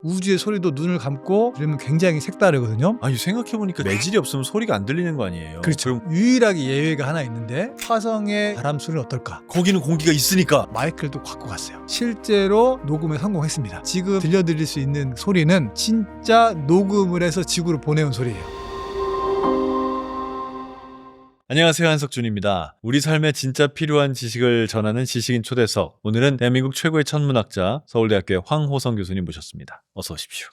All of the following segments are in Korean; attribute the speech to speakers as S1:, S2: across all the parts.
S1: 우주의 소리도 눈을 감고 들으면 굉장히 색다르거든요.
S2: 아니 생각해보니까 매질이 없으면 소리가 안 들리는 거 아니에요?
S1: 그렇죠. 유일하게 예외가 하나 있는데 화성의 바람 소리는 어떨까?
S2: 거기는 공기가 있으니까.
S1: 마이크를 또 갖고 갔어요. 실제로 녹음에 성공했습니다. 지금 들려드릴 수 있는 소리는 진짜 녹음을 해서 지구로 보내온 소리예요.
S2: 안녕하세요, 한석준입니다. 우리 삶에 진짜 필요한 지식을 전하는 지식인 초대석. 오늘은 대한민국 최고의 천문학자 서울대학교의 황호성 교수님 모셨습니다. 어서 오십시오.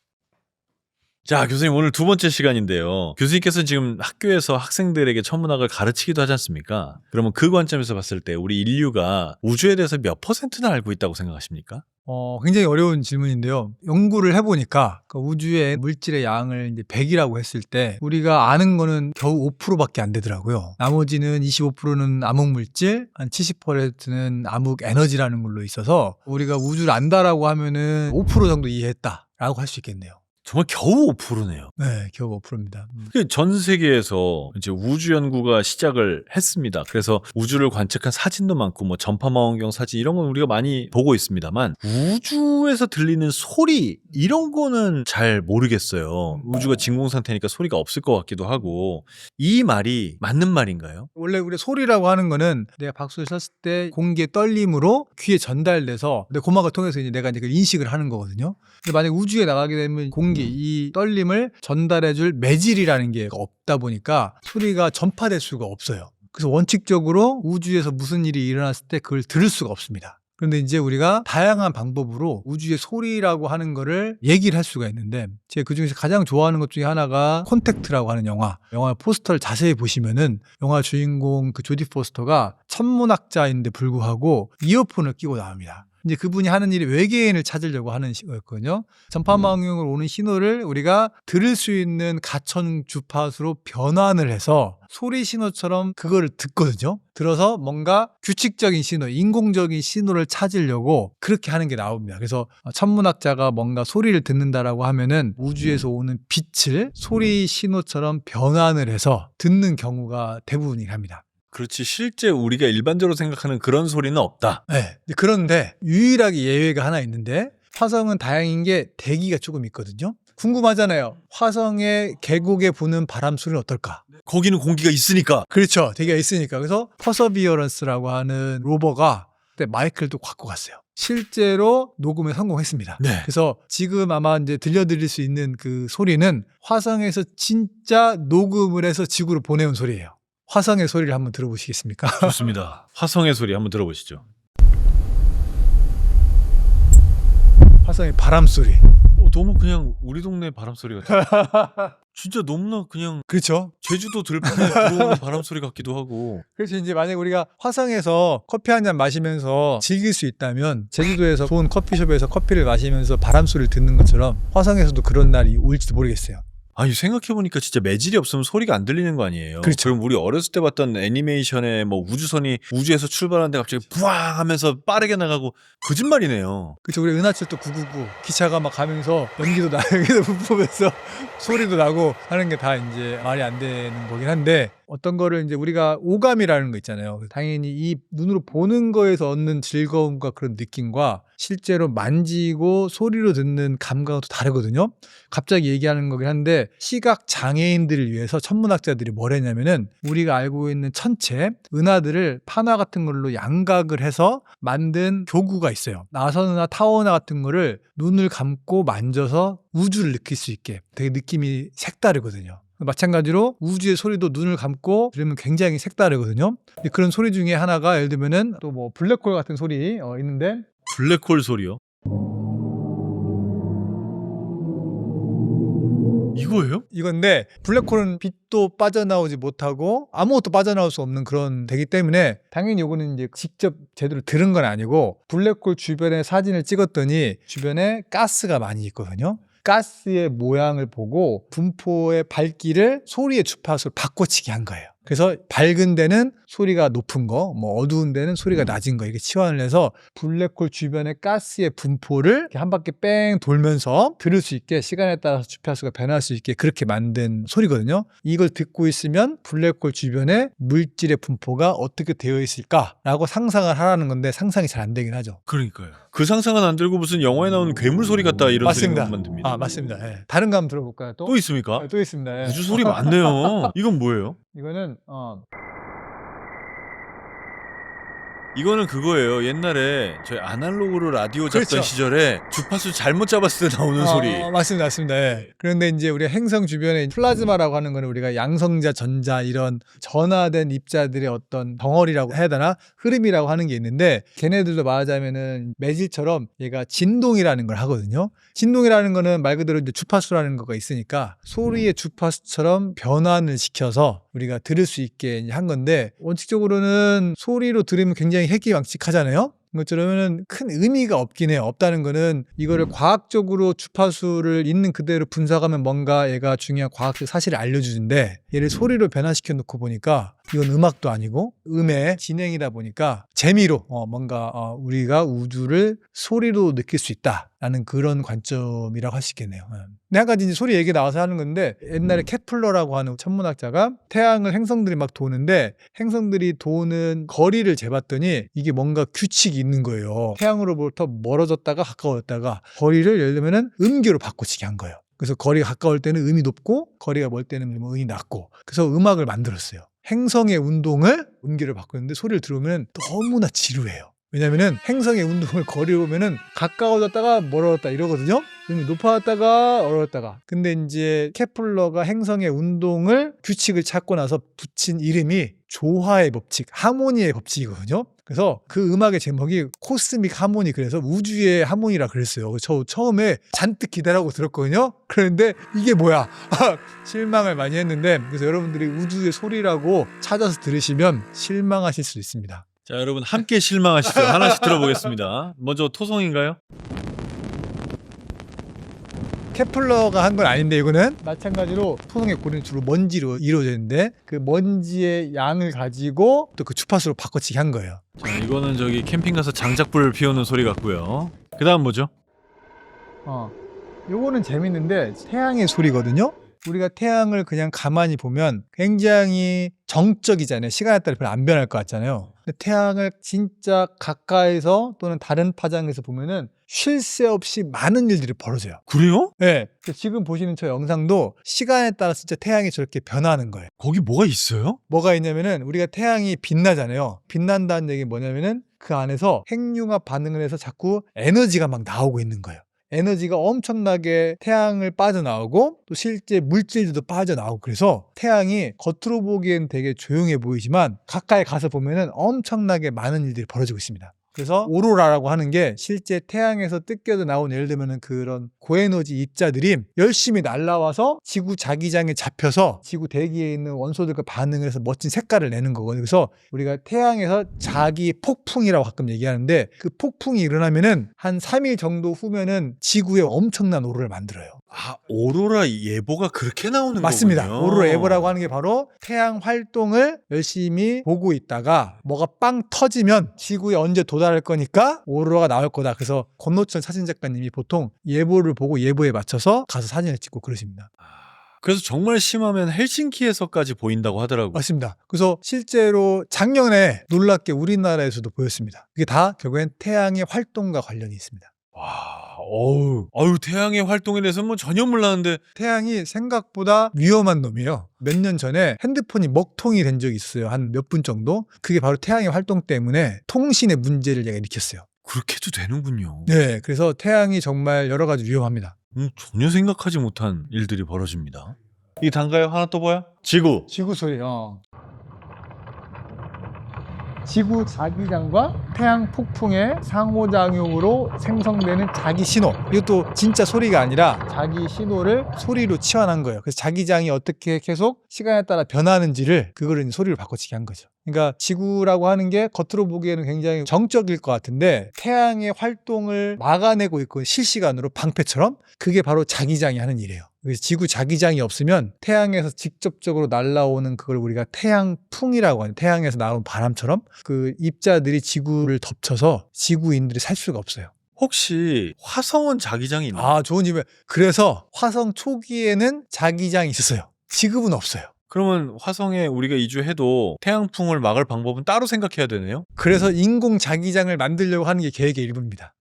S2: 자, 교수님 오늘 두 번째 시간인데요. 교수님께서는 지금 학교에서 학생들에게 천문학을 가르치기도 하지 않습니까? 그러면 그 관점에서 봤을 때 우리 인류가 우주에 대해서 몇 %나 알고 있다고 생각하십니까?
S1: 굉장히 어려운 질문인데요. 연구를 해보니까 우주의 물질의 양을 이제 100이라고 했을 때 우리가 아는 거는 겨우 5%밖에 안 되더라고요. 나머지는 25%는 암흑물질, 한 70%는 암흑에너지라는 걸로 있어서 우리가 우주를 안다라고 하면은 5% 정도 이해했다라고 할 수 있겠네요.
S2: 정말 겨우 5%네요.
S1: 네, 겨우 5%입니다.
S2: 전 세계에서 이제 우주 연구가 시작을 했습니다. 그래서 우주를 관측한 사진도 많고 뭐 전파망원경 사진 이런 건 우리가 많이 보고 있습니다만 우주에서 들리는 소리 이런 거는 잘 모르겠어요. 우주가 진공 상태니까 소리가 없을 것 같기도 하고 이 말이 맞는 말인가요?
S1: 원래 우리 소리라고 하는 거는 내가 박수를 쳤을 때 공기의 떨림으로 귀에 전달돼서 내 고막을 통해서 이제 내가 이제 그 인식을 하는 거거든요. 근데 만약 우주에 나가게 되면 이 떨림을 전달해줄 매질이라는 게 없다 보니까 소리가 전파될 수가 없어요. 그래서 원칙적으로 우주에서 무슨 일이 일어났을 때 그걸 들을 수가 없습니다. 그런데 이제 우리가 다양한 방법으로 우주의 소리라고 하는 거를 얘기를 할 수가 있는데 제가 그중에서 가장 좋아하는 것 중에 하나가 콘택트라고 하는 영화 포스터를 자세히 보시면은 영화 주인공 그 조디 포스터가 천문학자인데 불구하고 이어폰을 끼고 나옵니다. 이제 그분이 하는 일이 외계인을 찾으려고 하는 거였거든요. 전파망원경으로 오는 신호를 우리가 들을 수 있는 가천 주파수로 변환을 해서 소리 신호처럼 그거를 듣거든요. 들어서 뭔가 규칙적인 신호, 인공적인 신호를 찾으려고 그렇게 하는 게 나옵니다. 그래서 천문학자가 뭔가 소리를 듣는다라고 하면은 우주에서 오는 빛을 소리 신호처럼 변환을 해서 듣는 경우가 대부분이랍니다.
S2: 그렇지 실제 우리가 일반적으로 생각하는 그런 소리는 없다.
S1: 네. 그런데 유일하게 예외가 하나 있는데 화성은 다행인 게 대기가 조금 있거든요. 궁금하잖아요. 화성의 계곡에 부는 바람 소리는 어떨까?
S2: 거기는 공기가 있으니까.
S1: 그렇죠. 대기가 있으니까. 그래서 퍼서비어런스라고 하는 로버가 그때 마이크를 또 갖고 갔어요. 실제로 녹음에 성공했습니다.
S2: 네.
S1: 그래서 지금 아마 이제 들려드릴 수 있는 그 소리는 화성에서 진짜 녹음을 해서 지구로 보내온 소리예요. 화성의 소리를 한번 들어보시겠습니까?
S2: 좋습니다. 화성의 소리 한번 들어보시죠.
S1: 화성의 바람 소리.
S2: 너무 그냥 우리 동네 바람 소리 같아. 진짜 너무나 그냥
S1: 그렇죠.
S2: 제주도 들판에 들어오는 바람 소리 같기도 하고.
S1: 그래서 이제 만약에 우리가 화성에서 커피 한 잔 마시면서 즐길 수 있다면 제주도에서 좋은 커피숍에서 커피를 마시면서 바람 소리를 듣는 것처럼 화성에서도 그런 날이 올지도 모르겠어요.
S2: 아니 생각해보니까 진짜 매질이 없으면 소리가 안 들리는 거 아니에요.
S1: 그렇죠.
S2: 그럼 우리 어렸을 때 봤던 애니메이션에 뭐 우주선이 우주에서 출발하는데 갑자기 부앙 하면서 빠르게 나가고 거짓말이네요.
S1: 그렇죠. 우리 은하철도 999 기차가 막 가면서 연기도 연기도 부으면서 소리도 나고 하는 게 다 이제 말이 안 되는 거긴 한데 어떤 거를 이제 우리가 오감이라는 거 있잖아요. 당연히 이 눈으로 보는 거에서 얻는 즐거움과 그런 느낌과 실제로 만지고 소리로 듣는 감각은 또 다르거든요. 갑자기 얘기하는 거긴 한데 시각 장애인들을 위해서 천문학자들이 뭘 했냐면은 우리가 알고 있는 천체, 은하들을 판화 같은 걸로 양각을 해서 만든 교구가 있어요. 나선은하, 타원은하 같은 거를 눈을 감고 만져서 우주를 느낄 수 있게 되게 느낌이 색다르거든요. 마찬가지로 우주의 소리도 눈을 감고 들으면 굉장히 색다르거든요. 그런 소리 중에 하나가 예를 들면은 또 뭐 블랙홀 같은 소리 있는데
S2: 블랙홀 소리요? 이거예요?
S1: 이건데 블랙홀은 빛도 빠져나오지 못하고 아무것도 빠져나올 수 없는 그런 되기 때문에 당연히 이거는 이제 직접 제대로 들은 건 아니고 블랙홀 주변에 사진을 찍었더니 주변에 가스가 많이 있거든요. 가스의 모양을 보고 분포의 밝기를 소리의 주파수로 바꿔치기 한 거예요. 그래서 밝은 데는 소리가 높은 거, 뭐 어두운 데는 소리가 낮은 거 이렇게 치환을 해서 블랙홀 주변의 가스의 분포를 이렇게 한 바퀴 뺑 돌면서 들을 수 있게 시간에 따라서 주파수가 변할 수 있게 그렇게 만든 소리거든요. 이걸 듣고 있으면 블랙홀 주변에 물질의 분포가 어떻게 되어 있을까라고 상상을 하라는 건데 상상이 잘 안 되긴 하죠.
S2: 그러니까요. 그 상상은 안 들고 무슨 영화에 나오는 괴물 소리 같다 이런
S1: 맞습니다.
S2: 소리만 듭니다.
S1: 아, 맞습니다. 예. 다른 거 한번 들어볼까요? 또?
S2: 또 있습니까?
S1: 아, 또 있습니다. 예.
S2: 우주 소리 많네요. 이건 뭐예요?
S1: 이거는
S2: 이거는 그거예요. 옛날에 저희 아날로그로 라디오 잡던
S1: 그렇죠.
S2: 시절에 주파수 잘못 잡았을 때 나오는 소리.
S1: 맞습니다. 맞습니다. 예. 그런데 이제 우리가 행성 주변에 플라즈마라고 하는 거는 우리가 양성자, 전자 이런 전하된 입자들의 어떤 덩어리라고 해야 되나? 흐름이라고 하는 게 있는데 걔네들도 말하자면은 매질처럼 얘가 진동이라는 걸 하거든요. 진동이라는 거는 말 그대로 이제 주파수라는 거가 있으니까 소리의 주파수처럼 변환을 시켜서 우리가 들을 수 있게 한 건데 원칙적으로는 소리로 들으면 굉장히 해기망측하잖아요. 것처럼은 큰 의미가 없긴 해요. 없다는 거는 이거를 과학적으로 주파수를 있는 그대로 분석하면 뭔가 얘가 중요한 과학적 사실을 알려주는데 얘를 소리로 변화시켜 놓고 보니까 이건 음악도 아니고 음의 진행이다 보니까 재미로 뭔가 우리가 우주를 소리로 느낄 수 있다라는 그런 관점이라고 할 수 있겠네요. 근데 한 가지 이제 소리 얘기 나와서 하는 건데 옛날에 케플러라고 하는 천문학자가 태양을 행성들이 막 도는데 행성들이 도는 거리를 재봤더니 이게 뭔가 규칙이 있는 거예요. 태양으로부터 멀어졌다가 가까워졌다가 거리를 예를 들면은 음계로 바꿔치기 한 거예요. 그래서 거리가 가까울 때는 음이 높고 거리가 멀 때는 음이 낮고 그래서 음악을 만들었어요. 행성의 운동을 음계로 바꾸는데 소리를 들으면 너무나 지루해요. 왜냐면은 행성의 운동을 거리를 보면은 가까워졌다가 멀어졌다 이러거든요. 음이 높아졌다가 얼었다가. 근데 이제 케플러가 행성의 운동을 규칙을 찾고 나서 붙인 이름이 조화의 법칙, 하모니의 법칙이거든요. 그래서 그 음악의 제목이 코스믹 하모니, 그래서 우주의 하모니라 그랬어요. 저 처음에 잔뜩 기대라고 들었거든요. 그런데 이게 뭐야? 실망을 많이 했는데 그래서 여러분들이 우주의 소리라고 찾아서 들으시면 실망하실 수 있습니다.
S2: 자, 여러분 함께 실망하시죠. 하나씩 들어보겠습니다. 먼저 토성인가요?
S1: 케플러가 한 건 아닌데 이거는 마찬가지로 토성의 고리는 주로 먼지로 이루어져 있는데 그 먼지의 양을 가지고 또 그 주파수로 바꿔치기 한 거예요.
S2: 자, 이거는 저기 캠핑 가서 장작불 피우는 소리 같고요. 그 다음 뭐죠?
S1: 요거는 재밌는데 태양의 소리거든요. 우리가 태양을 그냥 가만히 보면 굉장히 정적이잖아요. 시간에 따라 별로 안 변할 것 같잖아요. 근데 태양을 진짜 가까이서 또는 다른 파장에서 보면은 쉴 새 없이 많은 일들이 벌어져요.
S2: 그래요?
S1: 네. 지금 보시는 저 영상도 시간에 따라 진짜 태양이 저렇게 변하는 거예요.
S2: 거기 뭐가 있어요?
S1: 뭐가 있냐면은 우리가 태양이 빛나잖아요. 빛난다는 얘기는 뭐냐면은 그 안에서 핵융합 반응을 해서 자꾸 에너지가 막 나오고 있는 거예요. 에너지가 엄청나게 태양을 빠져나오고 또 실제 물질들도 빠져나오고 그래서 태양이 겉으로 보기엔 되게 조용해 보이지만 가까이 가서 보면은 엄청나게 많은 일들이 벌어지고 있습니다. 그래서 오로라라고 하는 게 실제 태양에서 뜯겨져 나온 예를 들면 그런 고에너지 입자들이 열심히 날아와서 지구 자기장에 잡혀서 지구 대기에 있는 원소들과 반응을 해서 멋진 색깔을 내는 거거든요. 그래서 우리가 태양에서 자기 폭풍이라고 가끔 얘기하는데 그 폭풍이 일어나면은 한 3일 정도 후면은 지구에 엄청난 오로라를 만들어요.
S2: 아, 오로라 예보가 그렇게 나오는
S1: 맞습니다.
S2: 거군요.
S1: 오로라 예보라고 하는 게 바로 태양 활동을 열심히 보고 있다가 뭐가 빵 터지면 지구에 언제 도달할 거니까 오로라가 나올 거다. 그래서 권노천 사진작가님이 보통 예보를 보고 예보에 맞춰서 가서 사진을 찍고 그러십니다.
S2: 그래서 정말 심하면 헬싱키에서까지 보인다고 하더라고요.
S1: 맞습니다. 그래서 실제로 작년에 놀랍게 우리나라에서도 보였습니다. 이게 다 결국엔 태양의 활동과 관련이 있습니다.
S2: 와, 어우, 태양의 활동에 대해서 뭐 전혀 몰랐는데.
S1: 태양이 생각보다 위험한 놈이에요. 몇 년 전에 핸드폰이 먹통이 된 적이 있어요. 한 몇 분 정도. 그게 바로 태양의 활동 때문에 통신의 문제를 얘가 일으켰어요.
S2: 그렇게도 되는군요.
S1: 네, 그래서 태양이 정말 여러 가지 위험합니다.
S2: 전혀 생각하지 못한 일들이 벌어집니다. 이 단가요? 하나 또 봐요? 지구.
S1: 지구 소리. 지구 자기장과 태양 폭풍의 상호작용으로 생성되는 자기 신호. 이것도 진짜 소리가 아니라 자기 신호를 소리로 치환한 거예요. 그래서 자기장이 어떻게 계속 시간에 따라 변하는지를 그거를 소리로 바꿔치기 한 거죠. 그러니까 지구라고 하는 게 겉으로 보기에는 굉장히 정적일 것 같은데 태양의 활동을 막아내고 있고 실시간으로 방패처럼 그게 바로 자기장이 하는 일이에요. 그래서 지구 자기장이 없으면 태양에서 직접적으로 날아오는 그걸 우리가 태양풍이라고 하는 태양에서 나오는 바람처럼 그 입자들이 지구를 덮쳐서 지구인들이 살 수가 없어요.
S2: 혹시 화성은 자기장이 있나요?
S1: 아, 좋은 질문. 그래서 화성 초기에는 자기장이 있었어요. 지금은 없어요.
S2: 그러면 화성에 우리가 이주해도 태양풍을 막을 방법은 따로 생각해야 되네요?
S1: 그래서 인공 자기장을 만들려고 하는 게 계획의 일부입니다.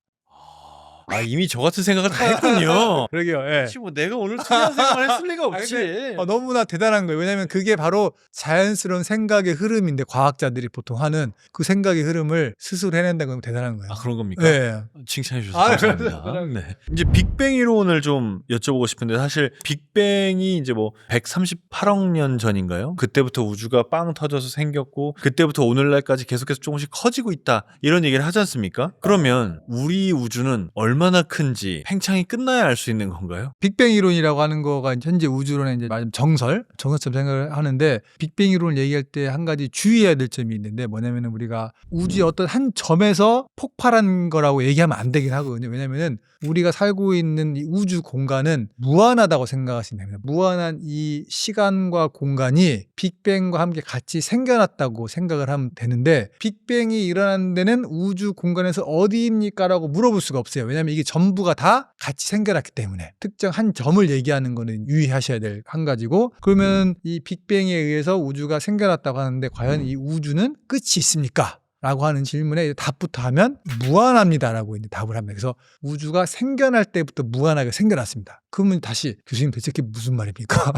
S2: 아, 이미 저 같은 생각을 다 했군요.
S1: 그러게요. 예.
S2: 혹시 뭐 내가 오늘 특이한 생각을 했을 리가 없지.
S1: 너무나 대단한 거예요. 왜냐하면 그게 바로 자연스러운 생각의 흐름인데 과학자들이 보통 하는 그 생각의 흐름을 스스로 해낸다는 건 대단한 거예요.
S2: 아, 그런 겁니까?
S1: 네.
S2: 칭찬해 주셔서
S1: 아,
S2: 감사합니다.
S1: 그래요?
S2: 네. 이제 빅뱅 이론을 좀 여쭤보고 싶은데 사실 빅뱅이 이제 뭐 138억 년 전인가요? 그때부터 우주가 빵 터져서 생겼고 그때부터 오늘날까지 계속해서 조금씩 커지고 있다 이런 얘기를 하지 않습니까? 그러면 우리 우주는 얼마나 큰지 팽창이 끝나야 알 수 있는 건가요?
S1: 빅뱅 이론이라고 하는 거가 현재 우주론의 이제 말하자면 정설처럼 생각을 하는데 빅뱅 이론을 얘기할 때 한 가지 주의해야 될 점이 있는데 뭐냐면은 우리가 우주의 어떤 한 점에서 폭발한 거라고 얘기하면 안 되긴 하거든요. 왜냐면은 우리가 살고 있는 이 우주 공간은 무한하다고 생각하시면 됩니다. 무한한 이 시간과 공간이 빅뱅과 함께 같이 생겨났다고 생각을 하면 되는데 빅뱅이 일어난 데는 우주 공간에서 어디입니까? 라고 물어볼 수가 없어요. 왜냐하면 이게 전부가 다 같이 생겨났기 때문에 특정 한 점을 얘기하는 거는 유의하셔야 될 한 가지고 그러면 이 빅뱅에 의해서 우주가 생겨났다고 하는데 과연 이 우주는 끝이 있습니까? 라고 하는 질문에 답부터 하면 무한합니다라고 이제 답을 합니다. 그래서 우주가 생겨날 때부터 무한하게 생겨났습니다. 그러면 다시 교수님 대체 그게 무슨 말입니까?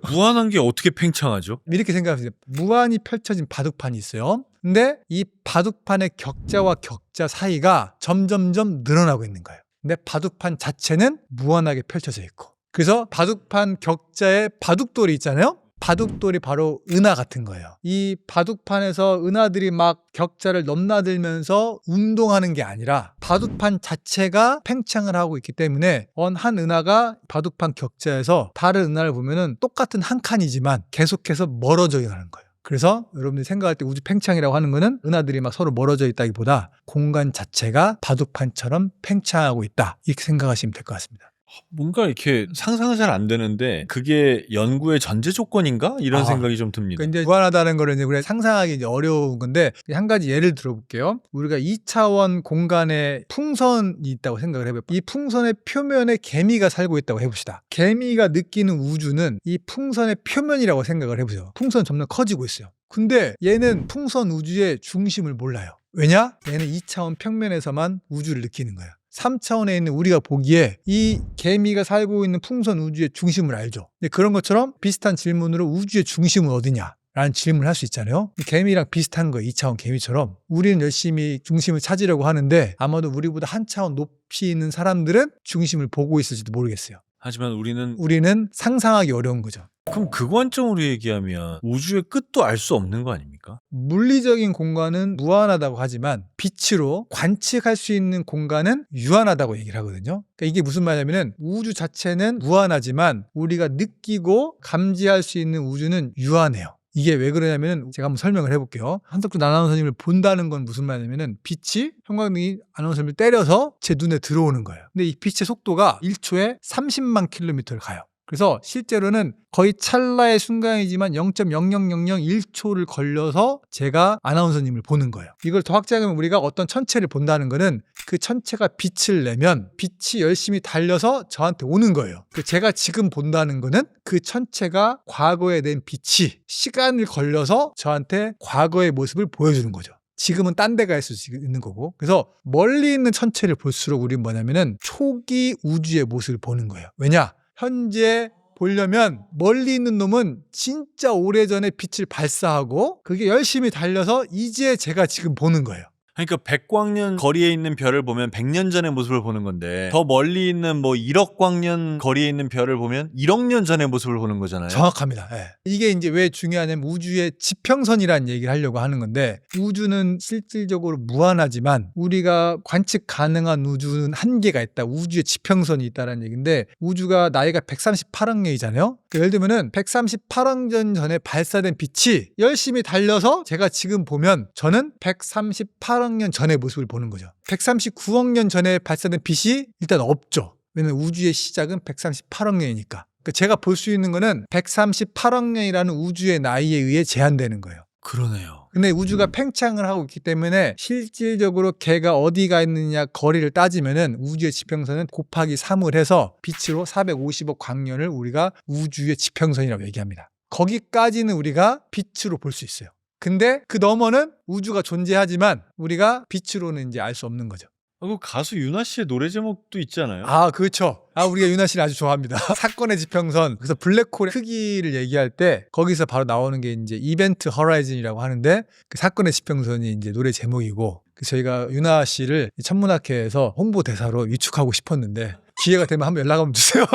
S2: 무한한 게 어떻게 팽창하죠?
S1: 이렇게 생각하세요. 무한히 펼쳐진 바둑판이 있어요. 근데 이 바둑판의 격자와 격자 사이가 점점점 늘어나고 있는 거예요. 근데 바둑판 자체는 무한하게 펼쳐져 있고 그래서 바둑판 격자에 바둑돌이 있잖아요. 바둑돌이 바로 은하 같은 거예요. 이 바둑판에서 은하들이 막 격자를 넘나들면서 운동하는 게 아니라 바둑판 자체가 팽창을 하고 있기 때문에 한 은하가 바둑판 격자에서 다른 은하를 보면은 똑같은 한 칸이지만 계속해서 멀어져 가는 거예요. 그래서 여러분들이 생각할 때 우주 팽창이라고 하는 거는 은하들이 막 서로 멀어져 있다기보다 공간 자체가 바둑판처럼 팽창하고 있다. 이렇게 생각하시면 될 것 같습니다.
S2: 뭔가 이렇게 상상은 잘 안 되는데 그게 연구의 전제 조건인가? 이런 생각이 좀 듭니다.
S1: 그러니까 이제 무한하다는 거를 이제 우리가 상상하기 이제 어려운 건데 한 가지 예를 들어볼게요. 우리가 2차원 공간에 풍선이 있다고 생각을 해봐요. 이 풍선의 표면에 개미가 살고 있다고 해봅시다. 개미가 느끼는 우주는 이 풍선의 표면이라고 생각을 해보세요. 풍선 점점 커지고 있어요. 근데 얘는 풍선 우주의 중심을 몰라요. 왜냐? 얘는 2차원 평면에서만 우주를 느끼는 거예요. 3차원에 있는 우리가 보기에 이 개미가 살고 있는 풍선 우주의 중심을 알죠. 근데 그런 것처럼 비슷한 질문으로 우주의 중심은 어디냐? 라는 질문을 할 수 있잖아요. 개미랑 비슷한 거예요. 2차원 개미처럼. 우리는 열심히 중심을 찾으려고 하는데 아마도 우리보다 한 차원 높이 있는 사람들은 중심을 보고 있을지도 모르겠어요.
S2: 하지만 우리는
S1: 상상하기 어려운 거죠.
S2: 그럼 그 관점으로 얘기하면 우주의 끝도 알 수 없는 거 아닙니까?
S1: 물리적인 공간은 무한하다고 하지만 빛으로 관측할 수 있는 공간은 유한하다고 얘기를 하거든요. 그러니까 이게 무슨 말이냐면은 우주 자체는 무한하지만 우리가 느끼고 감지할 수 있는 우주는 유한해요. 이게 왜 그러냐면은 제가 한번 설명을 해볼게요. 한석준 아나운서님을 본다는 건 무슨 말이냐면은 빛이 형광등이 아나운서님을 때려서 제 눈에 들어오는 거예요. 근데 이 빛의 속도가 1초에 30만 킬로미터를 가요. 그래서 실제로는 거의 찰나의 순간이지만 0.00001초를 걸려서 제가 아나운서님을 보는 거예요. 이걸 더 확장하면 우리가 어떤 천체를 본다는 거는 그 천체가 빛을 내면 빛이 열심히 달려서 저한테 오는 거예요. 제가 지금 본다는 거는 그 천체가 과거에 낸 빛이 시간을 걸려서 저한테 과거의 모습을 보여주는 거죠. 지금은 딴 데 가 있을 수 있는 거고. 그래서 멀리 있는 천체를 볼수록 우리는 뭐냐면은 초기 우주의 모습을 보는 거예요. 왜냐? 현재 보려면 멀리 있는 놈은 진짜 오래전에 빛을 발사하고 그게 열심히 달려서 이제 제가 지금 보는 거예요.
S2: 그러니까 100광년 거리에 있는 별을 보면 100년 전의 모습을 보는 건데 더 멀리 있는 뭐 1억 광년 거리에 있는 별을 보면 1억 년 전의 모습을 보는 거잖아요.
S1: 정확합니다. 네. 이게 이제 왜 중요하냐면 우주의 지평선이라는 얘기를 하려고 하는 건데 우주는 실질적으로 무한하지만 우리가 관측 가능한 우주는 한계가 있다. 우주의 지평선이 있다는 얘기인데 우주가 나이가 138억 년이잖아요. 그러니까 예를 들면은 138억 년 전에 발사된 빛이 열심히 달려서 제가 지금 보면 저는 138억 년 전의 모습을 보는 거죠. 139억 년 전에 발사된 빛이 일단 없죠. 왜냐면 우주의 시작은 138억 년이니까. 그러니까 제가 볼 수 있는 거는 138억 년이라는 우주의 나이에 의해 제한되는 거예요.
S2: 그러네요.
S1: 근데 우주가 팽창을 하고 있기 때문에 실질적으로 걔가 어디가 있느냐 거리를 따지면은 우주의 지평선은 곱하기 3을 해서 빛으로 450억 광년을 우리가 우주의 지평선이라고 얘기합니다. 거기까지는 우리가 빛으로 볼 수 있어요. 근데 그 너머는 우주가 존재하지만 우리가 빛으로는 이제 알 수 없는 거죠.
S2: 그 가수 유나 씨의 노래 제목도 있잖아요.
S1: 아, 그렇죠. 우리가 유나 씨를 아주 좋아합니다. 사건의 지평선. 그래서 블랙홀의 크기를 얘기할 때 거기서 바로 나오는 게 이제 이벤트 허라이즌이라고 하는데 그 사건의 지평선이 이제 노래 제목이고 저희가 유나 씨를 천문학회에서 홍보 대사로 위축하고 싶었는데 기회가 되면 한번 연락 한번 주세요.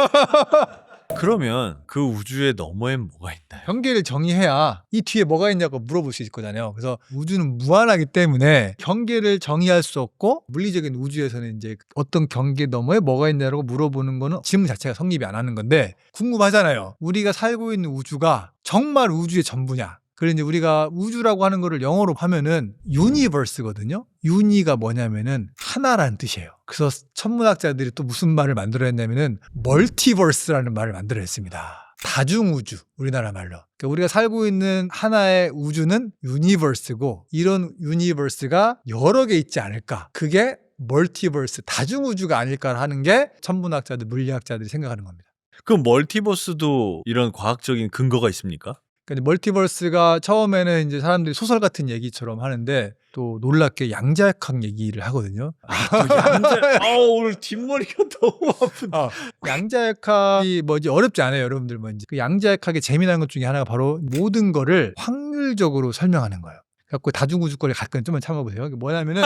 S2: 그러면 그 우주의 너머엔 뭐가 있나요?
S1: 경계를 정의해야 이 뒤에 뭐가 있냐고 물어볼 수 있을 거잖아요. 그래서 우주는 무한하기 때문에 경계를 정의할 수 없고 물리적인 우주에서는 이제 어떤 경계 너머에 뭐가 있냐고 물어보는 거는 질문 자체가 성립이 안 하는 건데 궁금하잖아요. 우리가 살고 있는 우주가 정말 우주의 전부냐? 그래서 이제 우리가 우주라고 하는 거를 영어로 하면은 유니버스거든요. 유니가 뭐냐면은 하나라는 뜻이에요. 그래서 천문학자들이 또 무슨 말을 만들어냈냐면은 멀티버스라는 말을 만들어냈습니다. 다중우주, 우리나라 말로. 그러니까 우리가 살고 있는 하나의 우주는 유니버스고 이런 유니버스가 여러 개 있지 않을까. 그게 멀티버스, 다중우주가 아닐까 하는 게 천문학자들, 물리학자들이 생각하는 겁니다.
S2: 그럼 멀티버스도 이런 과학적인 근거가 있습니까?
S1: 그러니까 멀티버스가 처음에는 이제 사람들이 소설 같은 얘기처럼 하는데 또 놀랍게 양자역학 얘기를 하거든요.
S2: 또 양자. 오늘 뒷머리가 너무 아픈데.
S1: 양자역학이 뭐지 어렵지 않아요, 여러분들 뭔지. 그 양자역학의 재미난 것 중에 하나가 바로 모든 거를 확률적으로 설명하는 거예요. 그래서 다중우주권을 가끔 좀만 참아보세요. 그게 뭐냐면은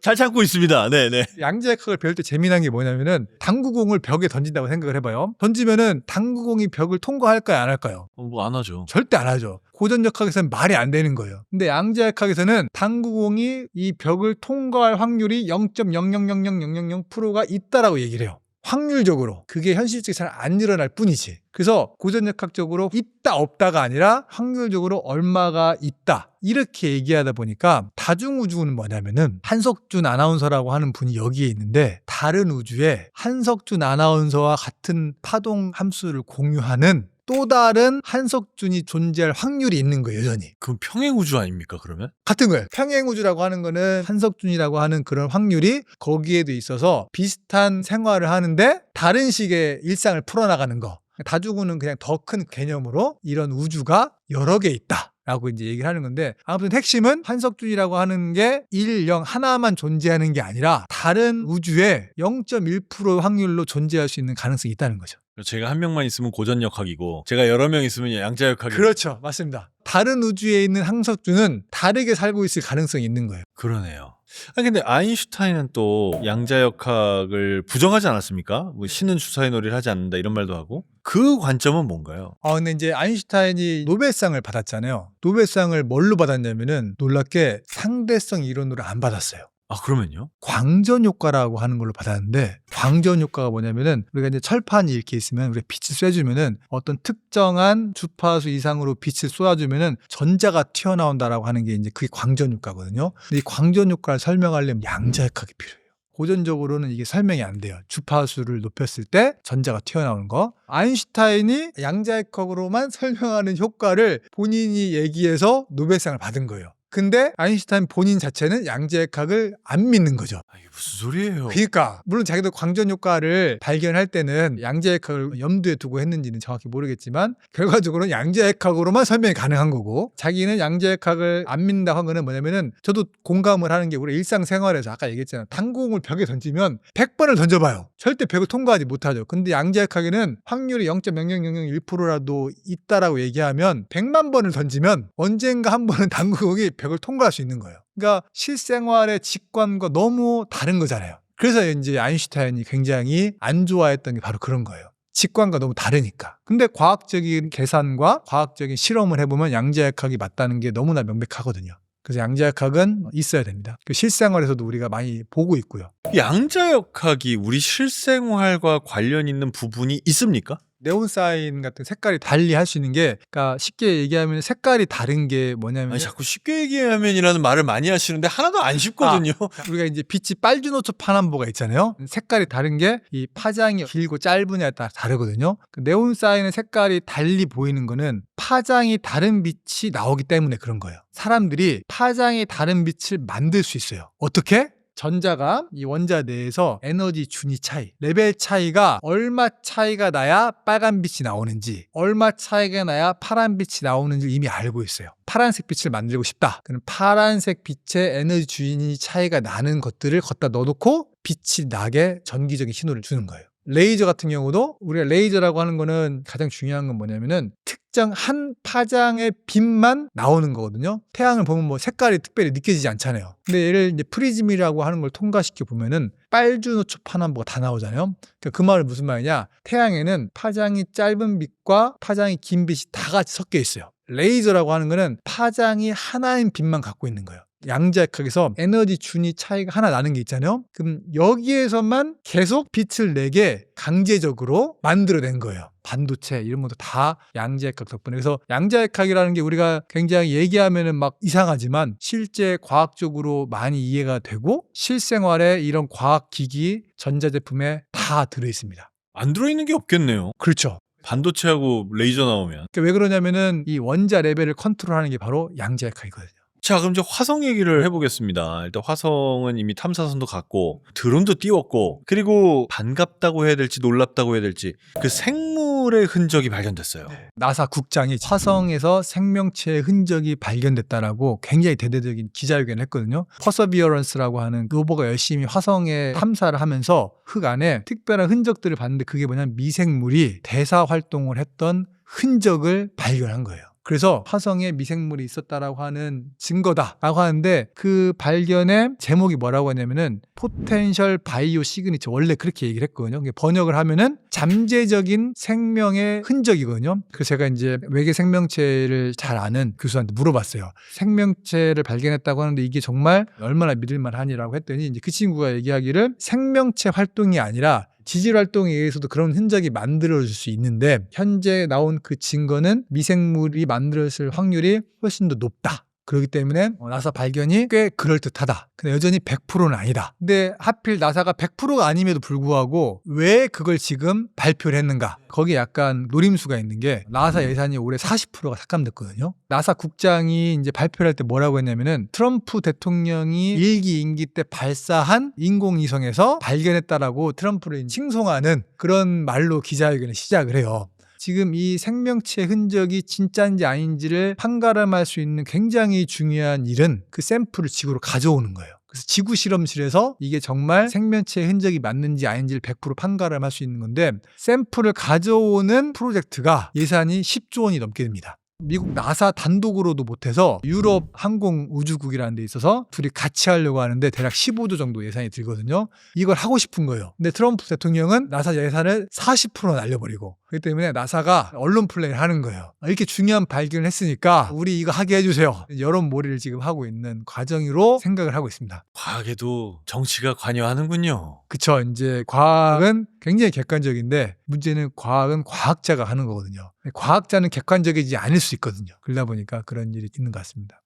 S2: 잘 참고 있습니다. 네네.
S1: 양자역학을 배울 때 재미난 게 뭐냐면은 당구공을 벽에 던진다고 생각을 해봐요. 던지면은 당구공이 벽을 통과할까요, 안 할까요?
S2: 뭐 안 하죠.
S1: 절대 안 하죠. 고전역학에서는 말이 안 되는 거예요. 근데 양자역학에서는 당구공이 이 벽을 통과할 확률이 0.0000000%가 있다라고 얘기를 해요. 확률적으로. 그게 현실적으로 잘 안 일어날 뿐이지. 그래서 고전역학적으로 있다 없다가 아니라 확률적으로 얼마가 있다. 이렇게 얘기하다 보니까 다중우주는 뭐냐면은 한석준 아나운서라고 하는 분이 여기에 있는데 다른 우주에 한석준 아나운서와 같은 파동 함수를 공유하는 또 다른 한석준이 존재할 확률이 있는 거예요, 여전히.
S2: 그럼 평행우주 아닙니까, 그러면?
S1: 같은 거예요. 평행우주라고 하는 거는 한석준이라고 하는 그런 확률이 거기에도 있어서 비슷한 생활을 하는데 다른 식의 일상을 풀어나가는 거. 다중우는 그냥 더 큰 개념으로 이런 우주가 여러 개 있다. 라고 이제 얘기를 하는 건데 아무튼 핵심은 한석준이라고 하는 게 1, 0 하나만 존재하는 게 아니라 다른 우주에 0.1% 확률로 존재할 수 있는 가능성이 있다는 거죠.
S2: 제가 한 명만 있으면 고전역학이고 제가 여러 명 있으면 양자역학이고.
S1: 그렇죠. 맞습니다. 다른 우주에 있는 한석준은 다르게 살고 있을 가능성이 있는 거예요.
S2: 그러네요. 근데 아인슈타인은 또 양자역학을 부정하지 않았습니까? 뭐 신은 주사위 놀이를 하지 않는다 이런 말도 하고. 그 관점은 뭔가요?
S1: 근데 이제 아인슈타인이 노벨상을 받았잖아요. 노벨상을 뭘로 받았냐면은 놀랍게 상대성 이론으로 안 받았어요.
S2: 그러면요?
S1: 광전 효과라고 하는 걸로 받았는데 광전 효과가 뭐냐면은 우리가 이제 철판이 이렇게 있으면 우리가 빛을 쐬주면은 어떤 특정한 주파수 이상으로 빛을 쏘아주면은 전자가 튀어나온다라고 하는 게 이제 그게 광전 효과거든요. 근데 이 광전 효과를 설명하려면 양자역학이 필요해요. 고전적으로는 이게 설명이 안 돼요. 주파수를 높였을 때 전자가 튀어나오는 거. 아인슈타인이 양자역학으로만 설명하는 효과를 본인이 얘기해서 노벨상을 받은 거예요. 근데 아인슈타인 본인 자체는 양자역학을 안 믿는 거죠.
S2: 이게 무슨 소리예요?
S1: 그러니까 물론 자기도 광전 효과를 발견할 때는 양자역학을 염두에 두고 했는지는 정확히 모르겠지만 결과적으로는 양자역학으로만 설명이 가능한 거고 자기는 양자역학을 안 믿는다고 한 거는 뭐냐면은 저도 공감을 하는 게 우리 일상생활에서 아까 얘기했잖아요. 당구공을 벽에 던지면 100번을 던져봐요. 절대 벽을 통과하지 못하죠. 근데 양자역학에는 확률이 0.00001%라도 있다라고 얘기하면 100만 번을 던지면 언젠가 한 번은 당구공이 벽을 통과할 수 있는 거예요. 그러니까 실생활의 직관과 너무 다른 거잖아요. 그래서 이제 아인슈타인이 굉장히 안 좋아했던 게 바로 그런 거예요. 직관과 너무 다르니까. 근데 과학적인 계산과 과학적인 실험을 해보면 양자역학이 맞다는 게 너무나 명백하거든요. 그래서 양자역학은 있어야 됩니다. 그 실생활에서도 우리가 많이 보고 있고요.
S2: 양자역학이 우리 실생활과 관련 있는 부분이 있습니까?
S1: 네온사인 같은 색깔이 달리 할 수 있는 게 그러니까 쉽게 얘기하면 색깔이 다른 게 뭐냐면
S2: 자꾸 쉽게 얘기하면이라는 말을 많이 하시는데 하나도 안 쉽거든요.
S1: 우리가 이제 빛이 빨주노초 파남보가 있잖아요. 색깔이 다른 게 이 파장이 길고 짧으냐에 따라 다르거든요. 그 네온사인의 색깔이 달리 보이는 거는 파장이 다른 빛이 나오기 때문에 그런 거예요. 사람들이 파장이 다른 빛을 만들 수 있어요. 어떻게? 전자가 이 원자 내에서 에너지 준위 차이, 레벨 차이가 얼마 차이가 나야 빨간 빛이 나오는지, 얼마 차이가 나야 파란 빛이 나오는지 이미 알고 있어요. 파란색 빛을 만들고 싶다. 그럼 파란색 빛의 에너지 준위 차이가 나는 것들을 걷다 넣어놓고 빛이 나게 전기적인 신호를 주는 거예요. 레이저 같은 경우도 우리가 레이저라고 하는 거는 가장 중요한 건 뭐냐면은 특정 한 파장의 빛만 나오는 거거든요. 태양을 보면 뭐 색깔이 특별히 느껴지지 않잖아요. 근데 얘를 이제 프리즘이라고 하는 걸 통과시켜 보면은 빨주노초 파남보가 다 나오잖아요. 그러니까 그 말은 무슨 말이냐? 태양에는 파장이 짧은 빛과 파장이 긴 빛이 다 같이 섞여 있어요. 레이저라고 하는 거는 파장이 하나인 빛만 갖고 있는 거예요. 양자역학에서 에너지 준위 차이가 하나 나는 게 있잖아요. 그럼 여기에서만 계속 빛을 내게 강제적으로 만들어낸 거예요. 반도체 이런 것도 다 양자역학 덕분에. 그래서 양자역학이라는 게 우리가 굉장히 얘기하면은 막 이상하지만 실제 과학적으로 많이 이해가 되고 실생활에 이런 과학기기, 전자제품에 다 들어있습니다.
S2: 안 들어있는 게 없겠네요.
S1: 그렇죠.
S2: 반도체하고 레이저 나오면.
S1: 그러니까 왜 그러냐면은 이 원자 레벨을 컨트롤하는 게 바로 양자역학이거든요.
S2: 자, 그럼 이제 화성 얘기를 해보겠습니다. 일단 화성은 이미 탐사선도 갔고 드론도 띄웠고, 그리고 반갑다고 해야 될지 놀랍다고 해야 될지 그 생물의 흔적이 발견됐어요.
S1: 나사 국장이 화성에서 생명체의 흔적이 발견됐다라고 굉장히 대대적인 기자회견을 했거든요. 퍼서비어런스라고 하는 로버가 열심히 화성에 탐사를 하면서 흙 안에 특별한 흔적들을 봤는데 그게 뭐냐면 미생물이 대사 활동을 했던 흔적을 발견한 거예요. 그래서 화성에 미생물이 있었다라고 하는 증거다라고 하는데 그 발견의 제목이 뭐라고 하냐면은 포텐셜 바이오 시그니처, 원래 그렇게 얘기를 했거든요. 번역을 하면은 잠재적인 생명의 흔적이거든요. 그래서 제가 이제 외계 생명체를 잘 아는 교수한테 물어봤어요. 생명체를 발견했다고 하는데 이게 정말 얼마나 믿을만하니라고 했더니 이제 그 친구가 얘기하기를 생명체 활동이 아니라 지질 활동에 의해서도 그런 흔적이 만들어질 수 있는데 현재 나온 그 증거는 미생물이 만들어질 확률이 훨씬 더 높다. 그렇기 때문에 나사 발견이 꽤 그럴듯하다. 근데 여전히 100%는 아니다. 근데 하필 나사가 100%가 아님에도 불구하고 왜 그걸 지금 발표를 했는가? 거기에 약간 노림수가 있는 게 나사 예산이 올해 40%가 삭감됐거든요. 나사 국장이 이제 발표를 할 때 뭐라고 했냐면은 트럼프 대통령이 1기 임기 때 발사한 인공위성에서 발견했다라고 트럼프를 칭송하는 그런 말로 기자회견을 시작을 해요. 지금 이 생명체 흔적이 진짜인지 아닌지를 판가름할 수 있는 굉장히 중요한 일은 그 샘플을 지구로 가져오는 거예요. 그래서 지구 실험실에서 이게 정말 생명체의 흔적이 맞는지 아닌지를 100% 판가름할 수 있는 건데 샘플을 가져오는 프로젝트가 예산이 10조 원이 넘게 됩니다. 미국 나사 단독으로도 못해서 유럽 항공우주국이라는 데 있어서 둘이 같이 하려고 하는데 대략 15조 정도 예산이 들거든요. 이걸 하고 싶은 거예요. 근데 트럼프 대통령은 나사 예산을 40% 날려버리고 그렇기 때문에 나사가 언론 플레이를 하는 거예요. 이렇게 중요한 발견을 했으니까 우리 이거 하게 해주세요. 여론몰이를 지금 하고 있는 과정으로 생각을 하고 있습니다.
S2: 과학에도 정치가 관여하는군요.
S1: 그쵸. 이제 과학은 굉장히 객관적인데 문제는 과학은 과학자가 하는 거거든요. 과학자는 객관적이지 않을 수 있거든요. 그러다 보니까 그런 일이 있는 것 같습니다.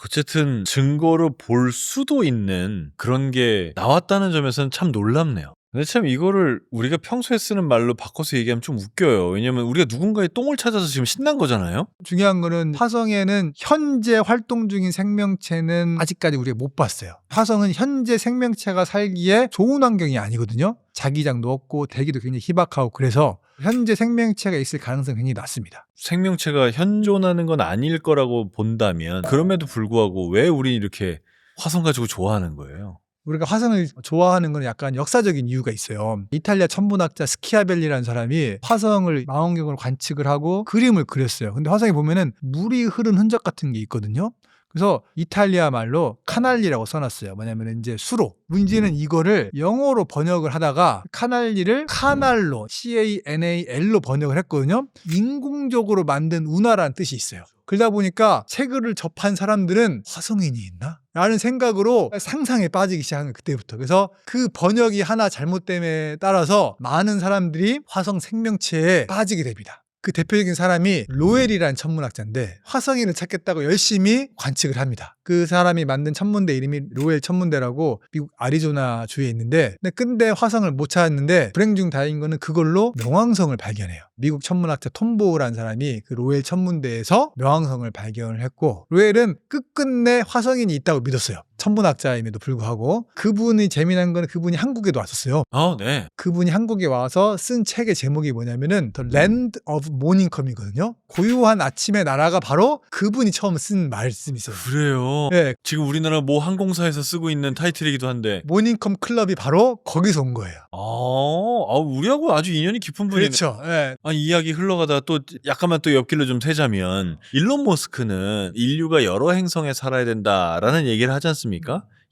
S2: 어쨌든 증거로 볼 수도 있는 그런 게 나왔다는 점에서는 참 놀랍네요. 근데 참 이거를 우리가 평소에 쓰는 말로 바꿔서 얘기하면 좀 웃겨요. 왜냐면 우리가 누군가의 똥을 찾아서 지금 신난 거잖아요.
S1: 중요한 거는 화성에는 현재 활동 중인 생명체는 아직까지 우리가 못 봤어요. 화성은 현재 생명체가 살기에 좋은 환경이 아니거든요. 자기장도 없고 대기도 굉장히 희박하고 그래서 현재 생명체가 있을 가능성이 굉장히 낮습니다.
S2: 생명체가 현존하는 건 아닐 거라고 본다면 그럼에도 불구하고 왜 우리 이렇게 화성 가지고 좋아하는 거예요?
S1: 우리가 화성을 좋아하는 건 약간 역사적인 이유가 있어요. 이탈리아 천문학자 스키아벨리라는 사람이 화성을 망원경으로 관측을 하고 그림을 그렸어요. 근데 화성에 보면은 물이 흐른 흔적 같은 게 있거든요. 그래서 이탈리아 말로 카날리라고 써놨어요. 뭐냐면 이제 수로. 문제는 이거를 영어로 번역을 하다가 카날리를 카날로 CANAL로 번역을 했거든요. 인공적으로 만든 운하라는 뜻이 있어요. 그러다 보니까 책을 접한 사람들은 화성인이 있나? 라는 생각으로 상상에 빠지기 시작한 거예요. 그때부터. 그래서 그 번역이 하나 잘못됨에 따라서 많은 사람들이 화성 생명체에 빠지게 됩니다. 그 대표적인 사람이 로엘이라는 천문학자인데 화성인을 찾겠다고 열심히 관측을 합니다. 그 사람이 만든 천문대 이름이 로엘 천문대라고 미국 아리조나 주에 있는데, 근데 끝내 화성을 못 찾았는데 불행 중 다행인 거는 그걸로 명왕성을 발견해요. 미국 천문학자 톰 보우라는 사람이 그 로엘 천문대에서 명왕성을 발견을 했고, 로엘은 끝끝내 화성인이 있다고 믿었어요. 천문학자임에도 불구하고. 그분이 재미난 거는 그분이 한국에도 왔었어요.
S2: 네.
S1: 그분이 한국에 와서 쓴 책의 제목이 뭐냐면은 The Land of Morning Come이거든요. 고요한 아침의 나라가 바로 그분이 처음 쓴 말씀이 있어요.
S2: 그래요.
S1: 네,
S2: 지금 우리나라 모 항공사에서 쓰고 있는 타이틀이기도 한데.
S1: 모닝컴 클럽이 바로 거기서 온 거예요.
S2: 우리하고 아주 인연이 깊은 분이네.
S1: 그렇죠. 네.
S2: 아니, 이야기 흘러가다 또 약간만 또 옆길로 좀 새자면, 일론 머스크는 인류가 여러 행성에 살아야 된다라는 얘기를 하지 않습니까?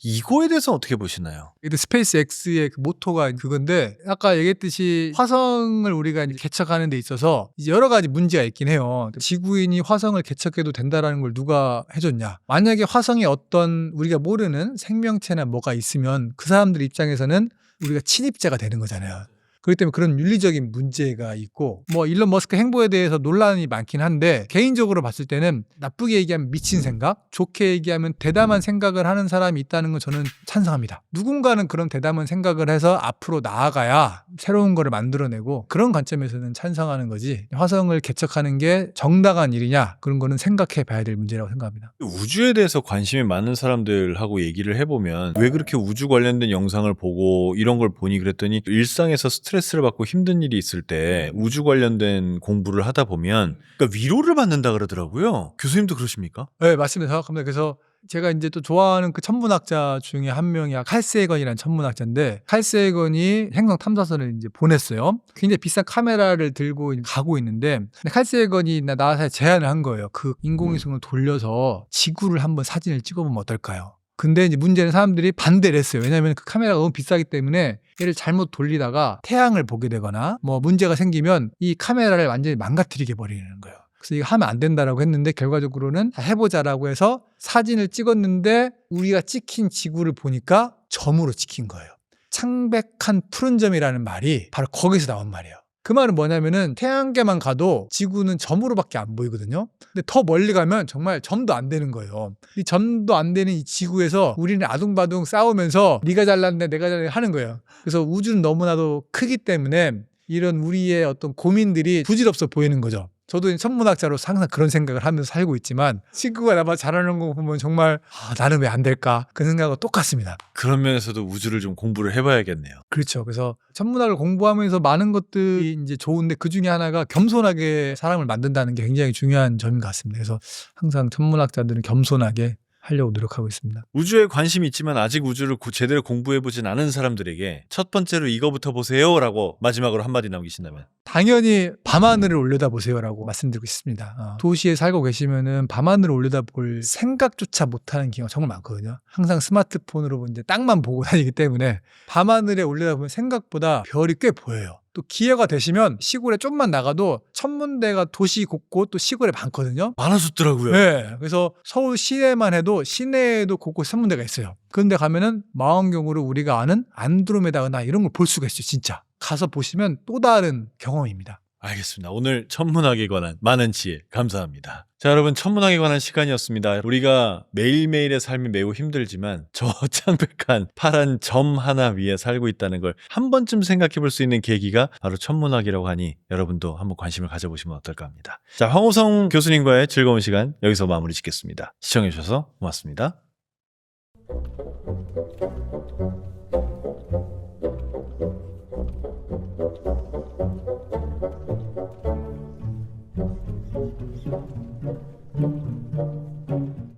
S2: 이거에 대해서 어떻게 보시나요?
S1: 근데 스페이스 X의 그 모토가 그건데, 아까 얘기했듯이 화성을 우리가 이제 개척하는 데 있어서 이제 여러 가지 문제가 있긴 해요. 지구인이 화성을 개척해도 된다라는 걸 누가 해줬냐? 만약에 화성에 어떤 우리가 모르는 생명체나 뭐가 있으면 그 사람들 입장에서는 우리가 침입자가 되는 거잖아요. 그렇기 때문에 그런 윤리적인 문제가 있고, 뭐 일론 머스크 행보에 대해서 논란이 많긴 한데, 개인적으로 봤을 때는 나쁘게 얘기하면 미친 생각, 좋게 얘기하면 대담한 생각을 하는 사람이 있다는 건 저는 찬성합니다. 누군가는 그런 대담한 생각을 해서 앞으로 나아가야 새로운 거를 만들어내고, 그런 관점에서는 찬성하는 거지, 화성을 개척하는 게 정당한 일이냐, 그런 거는 생각해 봐야 될 문제라고 생각합니다.
S2: 우주에 대해서 관심이 많은 사람들하고 얘기를 해보면 왜 그렇게 우주 관련된 영상을 보고 이런 걸 보니 그랬더니, 일상에서 스트레스를 받고 힘든 일이 있을 때 우주 관련된 공부를 하다 보면 그러니까 위로를 받는다 그러더라고요. 교수님도 그러십니까?
S1: 네, 맞습니다. 정확합니다. 그래서 제가 이제 또 좋아하는 그 천문학자 중에 한 명이 칼 세이건이라는 천문학자인데, 칼 세이건이 행성 탐사선을 이제 보냈어요. 굉장히 비싼 카메라를 들고 가고 있는데, 근데 칼 세이건이 나사에 제안을 한 거예요. 그 인공위성을 돌려서 지구를 한번 사진을 찍어보면 어떨까요? 근데 이제 문제는 사람들이 반대를 했어요. 왜냐하면 그 카메라가 너무 비싸기 때문에 얘를 잘못 돌리다가 태양을 보게 되거나 뭐 문제가 생기면 이 카메라를 완전히 망가뜨리게 버리는 거예요. 그래서 이거 하면 안 된다라고 했는데, 결과적으로는 다 해보자라고 해서 사진을 찍었는데 우리가 찍힌 지구를 보니까 점으로 찍힌 거예요. 창백한 푸른 점이라는 말이 바로 거기서 나온 말이에요. 그 말은 뭐냐면은 태양계만 가도 지구는 점으로밖에 안 보이거든요. 근데 더 멀리 가면 정말 점도 안 되는 거예요. 이 점도 안 되는 이 지구에서 우리는 아둥바둥 싸우면서 네가 잘났네 내가 잘났네 하는 거예요. 그래서 우주는 너무나도 크기 때문에 이런 우리의 어떤 고민들이 부질없어 보이는 거죠. 저도 천문학자로서 항상 그런 생각을 하면서 살고 있지만, 친구가 나만 잘하는 거 보면 정말 나는 왜 안 될까? 그 생각과 똑같습니다.
S2: 그런 면에서도 우주를 좀 공부를 해봐야겠네요.
S1: 그렇죠. 그래서 천문학을 공부하면서 많은 것들이 이제 좋은데, 그 중에 하나가 겸손하게 사람을 만든다는 게 굉장히 중요한 점인 것 같습니다. 그래서 항상 천문학자들은 겸손하게 하려고 노력하고 있습니다.
S2: 우주에 관심이 있지만 아직 우주를 제대로 공부해보진 않은 사람들에게 첫 번째로 이거부터 보세요 라고 마지막으로 한마디 남기신다면?
S1: 당연히 밤하늘을 올려다보세요라고 말씀드리고 싶습니다. 도시에 살고 계시면은 밤하늘을 올려다볼 생각조차 못하는 경우가 정말 많거든요. 항상 스마트폰으로 이제 땅만 보고 다니기 때문에 밤하늘에 올려다보면 생각보다 별이 꽤 보여요. 또 기회가 되시면 시골에 좀만 나가도 천문대가 도시 곳곳 또 시골에 많거든요.
S2: 많아졌더라고요.
S1: 네, 그래서 서울 시내만 해도 시내에도 곳곳 천문대가 있어요. 그런데 가면은 망원경으로 우리가 아는 안드로메다 나 이런 걸 볼 수가 있어요. 진짜 가서 보시면 또 다른 경험입니다.
S2: 알겠습니다. 오늘 천문학에 관한 많은 지혜 감사합니다. 자, 여러분, 천문학에 관한 시간이었습니다. 우리가 매일매일의 삶이 매우 힘들지만 저 창백한 파란 점 하나 위에 살고 있다는 걸 한 번쯤 생각해 볼 수 있는 계기가 바로 천문학이라고 하니 여러분도 한번 관심을 가져보시면 어떨까 합니다. 자, 황호성 교수님과의 즐거운 시간 여기서 마무리 짓겠습니다. 시청해 주셔서 고맙습니다.